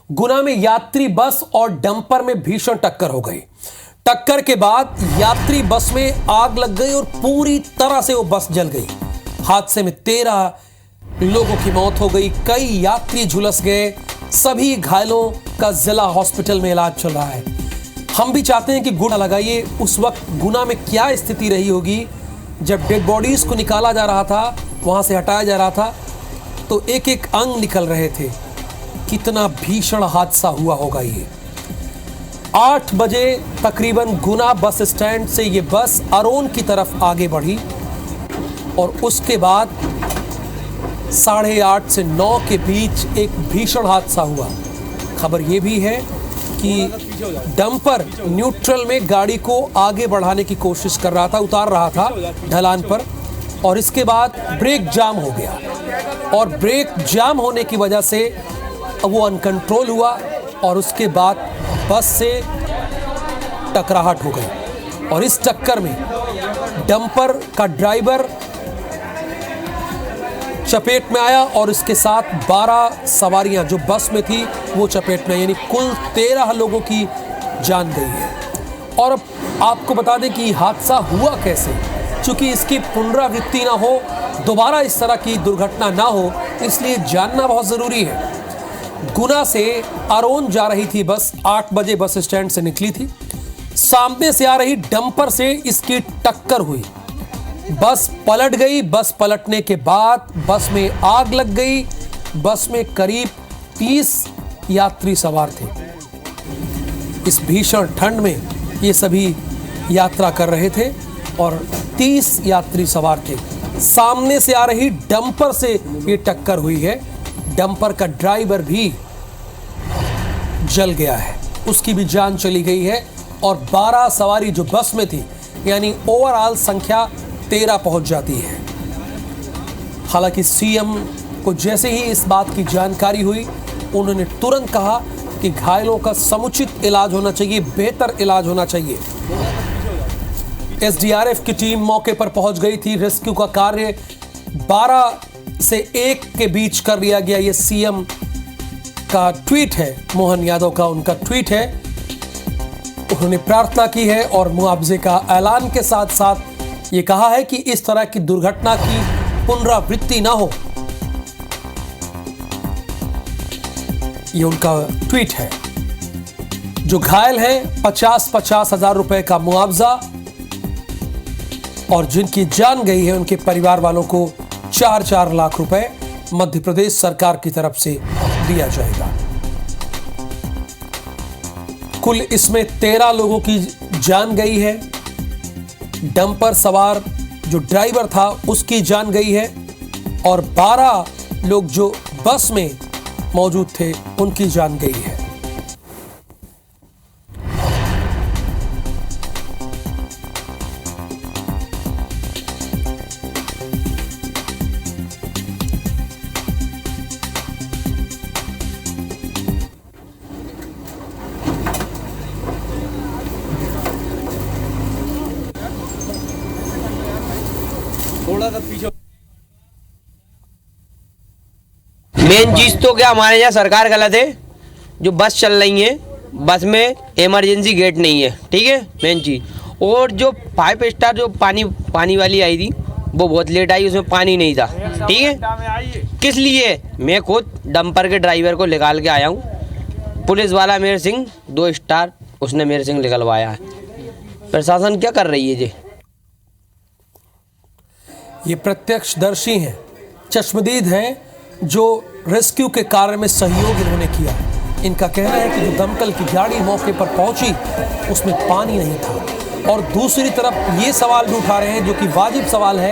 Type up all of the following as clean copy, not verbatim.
गुना में यात्री बस और डंपर में भीषण टक्कर हो गई। टक्कर के बाद यात्री बस में आग लग गई और पूरी तरह से वो बस जल गई। हादसे में 13 लोगों की मौत हो गई, कई यात्री झुलस गए। सभी घायलों का जिला हॉस्पिटल में इलाज चल रहा है। हम भी चाहते हैं कि गुना लगाइए उस वक्त गुना में क्या स्थिति रही होगी जब डेड बॉडीज को निकाला जा रहा था, वहां से हटाया जा रहा था तो एक एक अंग निकल रहे थे। कितना भीषण हादसा हुआ होगा ये। 8 बजे तकरीबन गुना बस स्टैंड से ये बस अरोन की तरफ आगे बढ़ी और उसके बाद 8:30 से 9 के बीच एक भीषण हादसा हुआ। खबर ये भी है कि डंपर न्यूट्रल में गाड़ी को आगे बढ़ाने की कोशिश कर रहा था, उतार रहा था ढलान पर, और इसके बाद ब्रेक जाम हो गया और ब्रेक जाम होने की वजह से वो अनकंट्रोल हुआ और उसके बाद बस से टकराहट हो गई। और इस टक्कर में डंपर का ड्राइवर चपेट में आया और इसके साथ 12 सवारियां जो बस में थी वो चपेट में, यानी कुल 13 लोगों की जान गई है। और अब आपको बता दें कि हादसा हुआ कैसे, क्योंकि इसकी पुनरावृत्ति ना हो, दोबारा इस तरह की दुर्घटना ना हो, इसलिए जानना बहुत ज़रूरी है। गुना से अरोन जा रही थी बस, 8 बजे बस स्टैंड से निकली थी। सामने से आ रही डंपर से इसकी टक्कर हुई, बस पलट गई। बस पलटने के बाद बस में आग लग गई। बस में करीब 30 यात्री सवार थे। इस भीषण ठंड में ये सभी यात्रा कर रहे थे और 30 यात्री सवार थे। सामने से आ रही डंपर से ये टक्कर हुई है। डंपर का ड्राइवर भी जल गया है, उसकी भी जान चली गई है और 12 सवारी जो बस में थी, यानी ओवरऑल संख्या 13 पहुंच जाती है। हालांकि सीएम को जैसे ही इस बात की जानकारी हुई, उन्होंने तुरंत कहा कि घायलों का समुचित इलाज होना चाहिए, बेहतर इलाज होना चाहिए। एसडीआरएफ की टीम मौके पर पहुंच गई थी। रेस्क्यू का कार्य 12 से 1 के बीच कर लिया गया। ये सीएम का ट्वीट है, मोहन यादव का उनका ट्वीट है। उन्होंने प्रार्थना की है और मुआवजे का ऐलान के साथ साथ ये कहा है कि इस तरह की दुर्घटना की पुनरावृत्ति ना हो। ये उनका ट्वीट है। जो घायल है 50-50 हजार रुपए का मुआवजा और जिनकी जान गई है उनके परिवार वालों को 4-4 लाख रुपए मध्य प्रदेश सरकार की तरफ से दिया जाएगा। कुल इसमें 13 लोगों की जान गई है। डंपर सवार जो ड्राइवर था उसकी जान गई है और 12 लोग जो बस में मौजूद थे उनकी जान गई है। थोड़ा सा पीछे। मेन चीज तो क्या हमारे यहाँ सरकार गलत है। जो बस चल रही है, बस में इमरजेंसी गेट नहीं है, ठीक है, मेन चीज। और जो 5 स्टार जो पानी वाली आई थी वो बहुत लेट आई, उसमें पानी नहीं था, ठीक है। किस लिए? मैं खुद डंपर के ड्राइवर को निकाल के आया हूँ। पुलिस वाला मेरे सिंह 2 स्टार उसने मेरे सिंह निकलवाया है। प्रशासन क्या कर रही है जी? ये प्रत्यक्षदर्शी हैं, चश्मदीद हैं, जो रेस्क्यू के कार्य में सहयोग इन्होंने किया। इनका कहना है कि जो दमकल की गाड़ी मौके पर पहुंची उसमें पानी नहीं था। और दूसरी तरफ ये सवाल भी उठा रहे हैं, जो कि वाजिब सवाल है,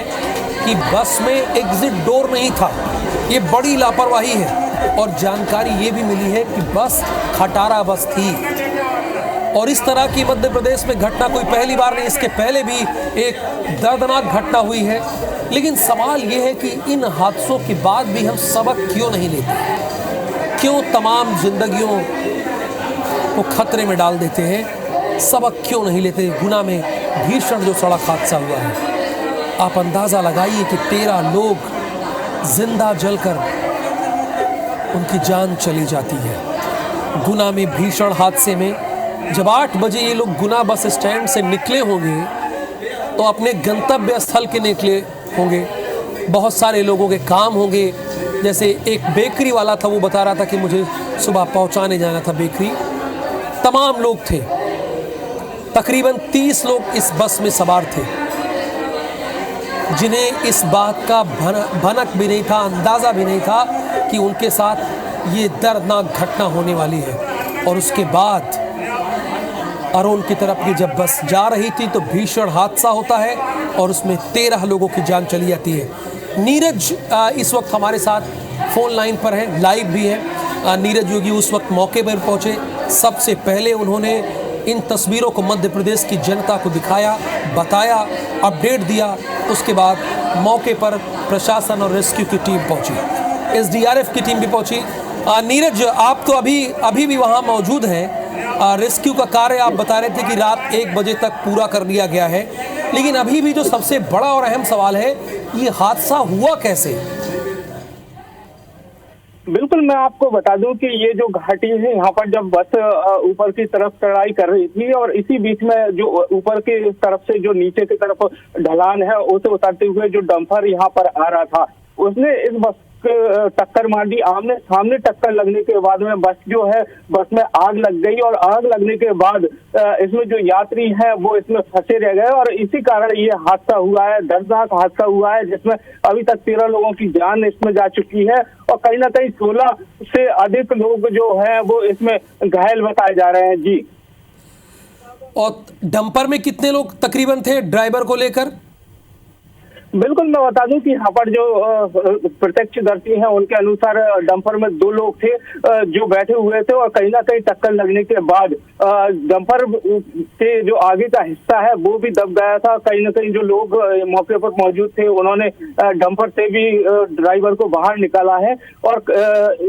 कि बस में एग्जिट डोर नहीं था। ये बड़ी लापरवाही है। और जानकारी ये भी मिली है कि बस खटारा बस थी और इस तरह की मध्य प्रदेश में घटना कोई पहली बार नहीं, इसके पहले भी एक दर्दनाक घटना हुई है। लेकिन सवाल ये है कि इन हादसों के बाद भी हम सबक क्यों नहीं लेते? क्यों तमाम जिंदगियों को खतरे में डाल देते हैं? सबक क्यों नहीं लेते? गुना में भीषण जो सड़क हादसा हुआ है, आप अंदाज़ा लगाइए कि 13 लोग जिंदा जलकर उनकी जान चली जाती है। गुना में भीषण हादसे में। जब 8 बजे ये लोग गुना बस स्टैंड से निकले होंगे तो अपने गंतव्य स्थल के निकले होंगे। बहुत सारे लोगों के काम होंगे, जैसे एक बेकरी वाला था, वो बता रहा था कि मुझे सुबह पहुंचाने जाना था बेकरी। तमाम लोग थे, तकरीबन 30 लोग इस बस में सवार थे, जिन्हें इस बात का भनक भी नहीं था, अंदाज़ा भी नहीं था कि उनके साथ ये दर्दनाक घटना होने वाली है। और उसके बाद अरोन की तरफ ये जब बस जा रही थी तो भीषण हादसा होता है और उसमें 13 लोगों की जान चली जाती है। नीरज इस वक्त हमारे साथ फ़ोन लाइन पर है, लाइव भी है। नीरज योगी उस वक्त मौके पर पहुंचे। सबसे पहले उन्होंने इन तस्वीरों को मध्य प्रदेश की जनता को दिखाया, बताया, अपडेट दिया। उसके बाद मौके पर प्रशासन और रेस्क्यू की टीम पहुंची, SDRF की टीम भी पहुंची। नीरज, आप तो अभी भी वहां मौजूद हैं। रेस्क्यू का कार्य आप बता रहे थे कि रात 1 बजे तक पूरा कर लिया गया है, लेकिन अभी भी जो सबसे बड़ा और अहम सवाल है, ये हादसा हुआ कैसे? बिल्कुल, मैं आपको बता दूं कि ये जो घाटी है, यहाँ पर जब बस ऊपर की तरफ चढ़ाई कर रही थी और इसी बीच में जो ऊपर की तरफ से जो नीचे की तरफ ढलान है, उसे उतरते हुए जो डंपर यहाँ पर आ रहा था, उसने इस बस टक्कर मार दी। आमने सामने टक्कर लगने के बाद में बस में आग लग गई और आग लगने के बाद इसमें जो यात्री हैं वो इसमें फंसे रह गए और इसी कारण ये हादसा हुआ है, दर्दनाक हादसा हुआ है, जिसमें अभी तक 13 लोगों की जान इसमें जा चुकी है और कहीं ना कहीं 16 से अधिक लोग जो हैं वो इसमें घायल बताए जा रहे हैं। जी, और डंपर में कितने लोग तकरीबन थे ड्राइवर को लेकर? बिल्कुल, मैं बता दूं कि यहाँ पर जो प्रत्यक्षदर्शी हैं उनके अनुसार डंपर में 2 लोग थे जो बैठे हुए थे और कहीं ना कहीं टक्कर लगने के बाद डंपर के जो आगे का हिस्सा है वो भी दब गया था। कहीं ना कहीं जो लोग मौके पर मौजूद थे उन्होंने डंपर से भी ड्राइवर को बाहर निकाला है और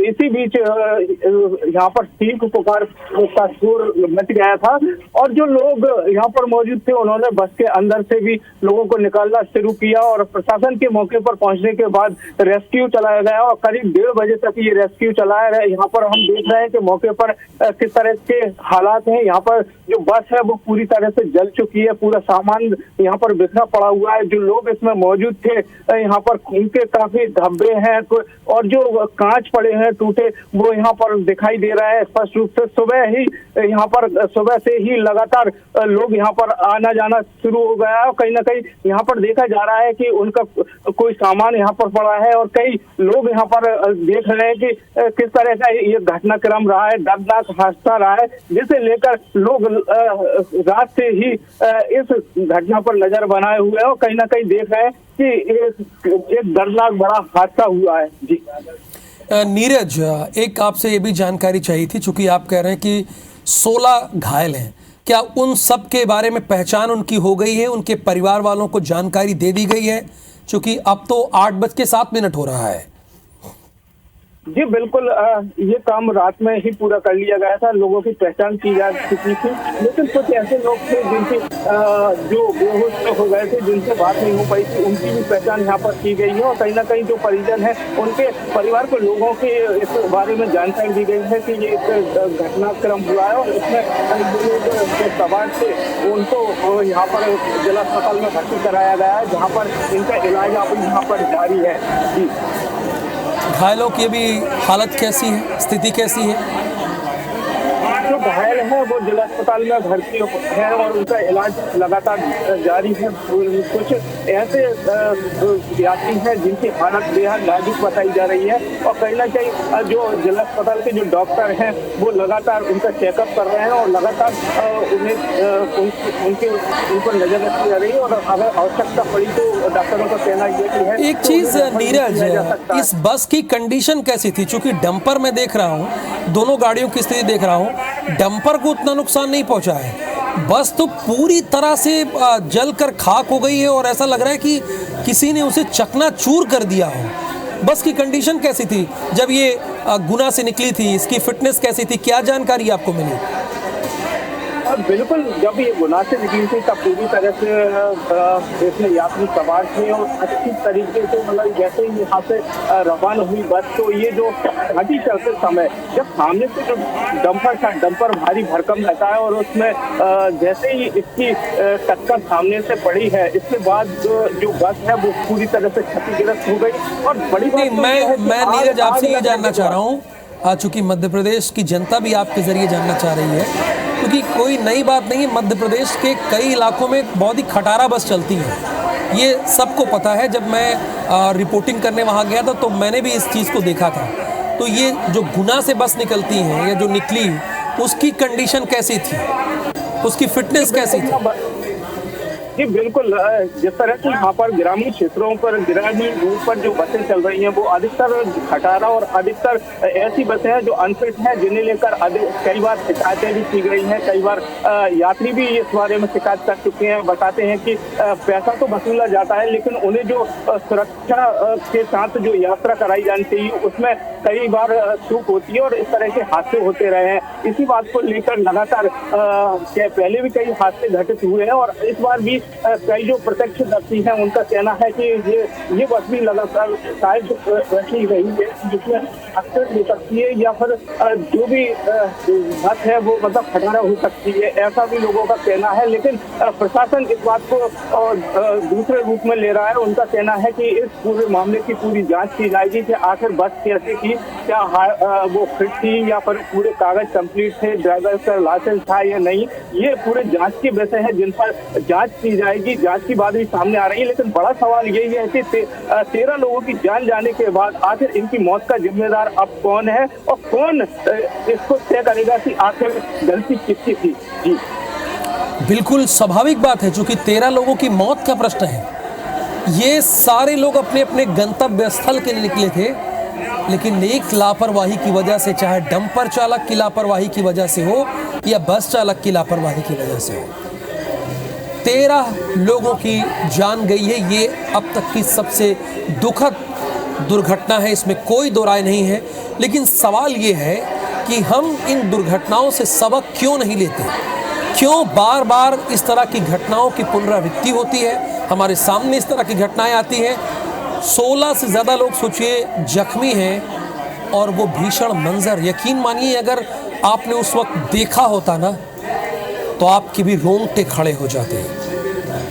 इसी बीच यहाँ पर चीख पुकार का शोर मच गया था और जो लोग यहाँ पर मौजूद थे उन्होंने बस के अंदर से भी लोगों को निकालना शुरू किया और प्रशासन के मौके पर पहुंचने के बाद रेस्क्यू चलाया गया और करीब 1:30 बजे तक ये रेस्क्यू चलाया गया। यहाँ पर हम देख रहे हैं कि मौके पर किस तरह के हालात हैं। यहाँ पर जो बस है वो पूरी तरह से जल चुकी है, पूरा सामान यहाँ पर बिखरा पड़ा हुआ है। जो लोग इसमें मौजूद थे यहाँ पर खून के काफी धब्बे हैं और जो कांच पड़े हैं टूटे वो यहाँ पर दिखाई दे रहा है स्पष्ट रूप से। सुबह से ही लगातार लोग यहाँ पर आना जाना शुरू हो गया है और कहीं ना कहीं यहाँ पर देखा जा रहा है कि उनका कोई सामान यहाँ पर पड़ा है और कई लोग यहाँ पर देख रहे हैं कि किस तरह का ये घटनाक्रम रहा है, दर्दनाक हादसा रहा है, जिसे लेकर लोग रात से ही इस घटना पर नजर बनाए हुए हैं और कहीं ना कहीं देख रहे हैं कि एक दर्दनाक बड़ा हादसा हुआ है। जी नीरज, एक आपसे ये भी जानकारी चाहिए थी, चूंकि आप कह रहे हैं कि 16 घायल हैं, क्या उन सब के बारे में पहचान उनकी हो गई है? उनके परिवार वालों को जानकारी दे दी गई है? क्योंकि अब तो 8:07 हो रहा है। जी बिल्कुल, ये काम रात में ही पूरा कर लिया गया था। लोगों की पहचान की जा चुकी थी, लेकिन कुछ ऐसे लोग थे जिनके जो बेहोश हो गए थे, जिनसे बात नहीं हो पाई थी, उनकी भी पहचान यहाँ पर की गई है और कहीं ना कहीं जो परिजन है उनके परिवार के लोगों के इस बारे में जानकारी दी गई है कि ये एक घटनाक्रम हुआ है और इसमें जो लोग जो सवार थे उनको यहाँ पर जिला अस्पताल में भर्ती कराया गया है, जहाँ पर इनका इलाज अभी यहाँ पर जारी है। जी, घायलों की भी हालत कैसी है, स्थिति कैसी है? जो घायल है वो जिला अस्पताल में भर्ती है और उनका इलाज लगातार जारी है। कुछ ऐसे यात्री हैं जिनकी हालत बेहद नाजुक बताई जा रही है और कहीं ना कहीं जो जिला अस्पताल के जो डॉक्टर हैं वो लगातार उनका चेकअप कर रहे हैं और लगातार उन पर नजर रखी जा रही है और अगर आवश्यकता पड़ी तो डॉक्टरों का कहना यह है। एक चीज नीरज, इस बस की कंडीशन कैसी थी? चूंकि डंपर में देख रहा हूँ, दोनों गाड़ियों की स्थिति देख रहा हूँ, डंपर को उतना नुकसान नहीं पहुंचा है, बस तो पूरी तरह से जलकर खाक हो गई है और ऐसा लग रहा है कि किसी ने उसे चकनाचूर कर दिया हो। बस की कंडीशन कैसी थी जब ये गुना से निकली थी? इसकी फिटनेस कैसी थी? क्या जानकारी आपको मिली? बिल्कुल, जब ये गुना से निकली थी तब पूरी तरह से इसमें यात्री सवार थे और अच्छी तरीके से मतलब जैसे ही यहाँ से रवाना हुई बस, तो ये जो घाटी चलते समय जब सामने से जो डंपर भारी भरकम रहता है और उसमें जैसे ही इसकी टक्कर सामने से पड़ी है, इसके बाद जो बस है वो पूरी तरह से क्षतिग्रस्त हो गई। और बड़ी बात मैं नीरज आपसे ये जानना चाह रहा हूँ, चूंकि मध्य प्रदेश की जनता भी आपके जरिए जानना चाह रही है, क्योंकि कोई नई बात नहीं है, मध्य प्रदेश के कई इलाकों में बहुत ही खटारा बस चलती है, ये सबको पता है। जब मैं रिपोर्टिंग करने वहाँ गया था तो मैंने भी इस चीज़ को देखा था। तो ये जो गुना से बस निकलती हैं या जो निकली, उसकी कंडीशन कैसी थी, उसकी फिटनेस कैसी थी? जी बिल्कुल, जिस तरह से यहाँ पर ग्रामीण क्षेत्रों पर ग्रामीण रूट पर जो बसें चल रही हैं वो अधिकतर खटारा और अधिकतर ऐसी बसें हैं जो अनफिट हैं, जिन्हें लेकर कई बार शिकायतें भी की गई हैं। कई बार यात्री भी इस बारे में शिकायत कर चुके हैं, बताते हैं कि पैसा तो वसूला जाता है लेकिन उन्हें जो सुरक्षा के साथ जो यात्रा कराई जानी चाहिए उसमें कई बार चूक होती है और इस तरह के हादसे होते रहे हैं। इसी बात को लेकर लगातार पहले भी कई हादसे घटित हुए हैं और इस बार भी कई जो प्रत्यक्षदर्शी हैं उनका कहना है कि ये बस भी लगातार शायद वैसी रही है जिसमें एक्सीडेंट हो सकती है या फिर जो भी बस है वो मतलब खटारा हो सकती है, ऐसा भी लोगों का कहना है। लेकिन प्रशासन इस बात को दूसरे रूप में ले रहा है। उनका कहना है कि इस पूरे मामले की पूरी जांच की जाएगी कि आखिर बस कैसे की, क्या वो फिट थी या फिर पूरे कागज कंप्लीट थे, ड्राइवर का लाइसेंस था या नहीं, ये पूरे जांच के विषय है जिन पर जांच की जाएगी। जांच की बात भी सामने आ रही है, लेकिन बड़ा सवाल यही है कि 13 लोगों की जान जाने के बाद आखिर इनकी मौत का जिम्मेदार अब कौन है और कौन इसको तय करेगा कि आखिर गलती किसकी थी। जी बिल्कुल स्वाभाविक बात है, चूंकि 13 लोगों की मौत का प्रश्न है। ये सारे लोग अपने अपने गंतव्य स्थल के लिए निकले थे, लेकिन एक लापरवाही की वजह से, चाहे डंपर चालक की लापरवाही की वजह से हो या बस चालक की लापरवाही की वजह से हो, 13 लोगों की जान गई है। ये अब तक की सबसे दुखद दुर्घटना है, इसमें कोई दो राय नहीं है। लेकिन सवाल ये है कि हम इन दुर्घटनाओं से सबक क्यों नहीं लेते? क्यों बार बार इस तरह की घटनाओं की पुनरावृत्ति होती है, हमारे सामने इस तरह की घटनाएं आती हैं? 16 से ज़्यादा लोग सोचिए जख्मी हैं और वो भीषण मंजर, यकीन मानिए अगर आपने उस वक्त देखा होता ना तो आपके भी रोंगटे खड़े हो जाते हैं।